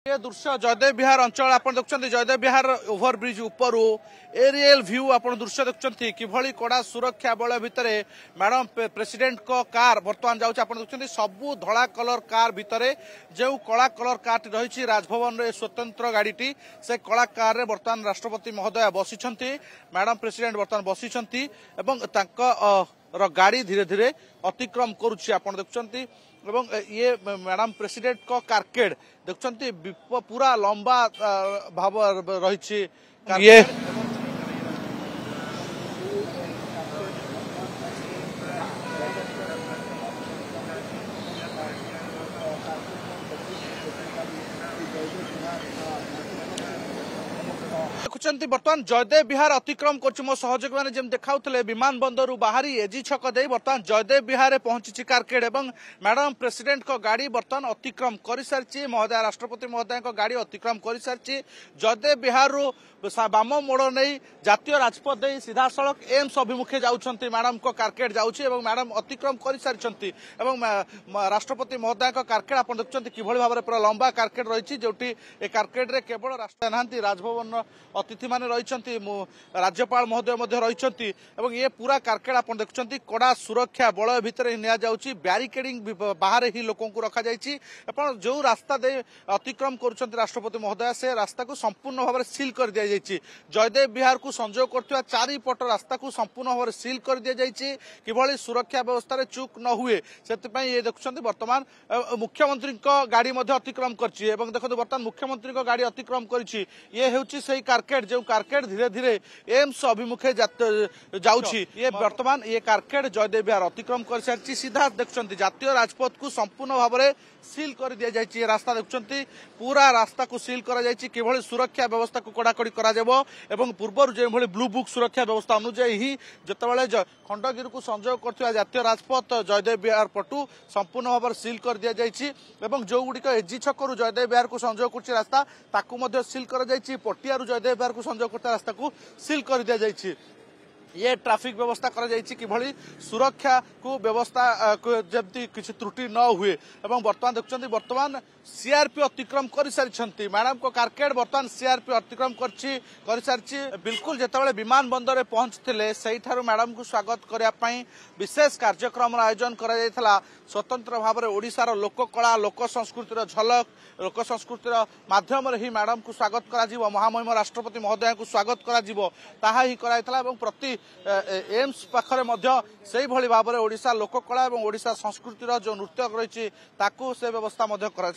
ये दृश्य जयदेव विहार अंचल आप देखते जयदेव विहार ओभरब्रिज ऊपर एरियल व्यू आप दृश्य देखते किभली कड़ा सुरक्षा बल भितर मैडम प्रेसिडेंट को कार बर्तमान जाऊँगी सबू धला कलर कार भितर जो कला कलर कार रही राजभवन रे स्वतंत्र गाड़ी से कला कार रे बर्तमान राष्ट्रपति महोदय बसी मैडम प्रेसिडेंट बर्तमान बसी गाड़ी धीरे धीरे अतिक्रम करुच्ची आप देखुं एवं ये मैडम प्रेसिडेंट को कारकेड देखुंती पूरा लंबा भाव रही ये देखुं बर्तमान जयदेव विहार अतिक्रम कर मो सहयोगी मैंने जमी देखा विमान बंदर बाहरी एजी छक दे बर्तमान जयदेव विहार पहुंची कारकेड एवं मैडम प्रेसिडेंट को गाड़ी बर्तमान अतिक्रम कर सारी महोदय राष्ट्रपति महोदय गाड़ी अतिक्रम कर सारी जयदेव विहार बाम मोड़ नहीं जातीय राजपथ दे सीधा सड़क एम्स अभिमुखे जाऊँच मैडम को कारकेड जाऊँगी मैडम अतिक्रम कर सारी राष्ट्रपति महोदय कारकेड आप देखते किभली भाव में पूरा लंबा कारकेड रही जो कारकेड रे केवल राष्ट्र ना राजभवन अतिथि माने रही राज्यपाल महोदय रही ये पूरा कारकेड आप देखुं कड़ा सुरक्षा बलय भितर नि ब्यारिकेडिंग बाहर ही लोक रखा जो रास्ता दे अतिक्रम कर राष्ट्रपति महोदय से रास्ता को संपूर्ण भाव में सील कर दिया जयदेव विहार को संजोग कर चारिपट रास्ता को संपूर्ण भाव में सील कर दिया किभली सुरक्षा व्यवस्था चूक न हुए से ये देखुं बर्तमान मुख्यमंत्री गाड़ी अतिक्रम कर देखो बर्तमान मुख्यमंत्री गाड़ी अतिक्रम कर कारकेड जो कारकेड धीरे धीरे एम्स अभिमुखे जाऊँगी ये बर्तमान ये कारकेड जयदेव विहार अतिक्रम कर सारी सीधा देखुं जातीय राजपथ को संपूर्ण भाव में सील कर दि जाए रास्ता देखुं पूरा रास्ता को सील कर सुरक्षा व्यवस्था को कड़ाकड़ी एवं पूर्व जो ब्लू बुक सुरक्षा व्यवस्था अनुजाई ही जितेबाला खंडगिरी को संजोग कर जातीय राजपथ जयदेव विहार पटू संपूर्ण भाव में सील कर दि जाए जो गुड़िक एजी छकू जयदेव विहार को संजोग कर रास्ता ताकू सील कर पटियारू जयदेव विहार को संजोग करता रास्ता को सील कर दि जाए ये ट्रैफिक व्यवस्था किभली सुरक्षा को व्यवस्था जमती किसी त्रुटि न हुए एवं बर्तमान देखुं बर्तमान सीआरपी अतिक्रम कर सारी मैडम को कारकेड बर्तमान सीआरपी अतिक्रम कर सारी बिल्कुल जितेबाला विमान बंदर में पहुंचते से मैडम को स्वागत करने विशेष कार्यक्रम आयोजन कर स्वतंत्र भाव में ओडिशार लोककला लोक संस्कृतिर झलक लोक संस्कृतिर माध्यम ही मैडम को स्वागत कर महामहिम राष्ट्रपति महोदय को स्वागत कर प्रति एम्स पाखरे से भाव में ओडिशा लोककला और ओडिशा संस्कृतिर जो नृत्य रही से व्यवस्था कर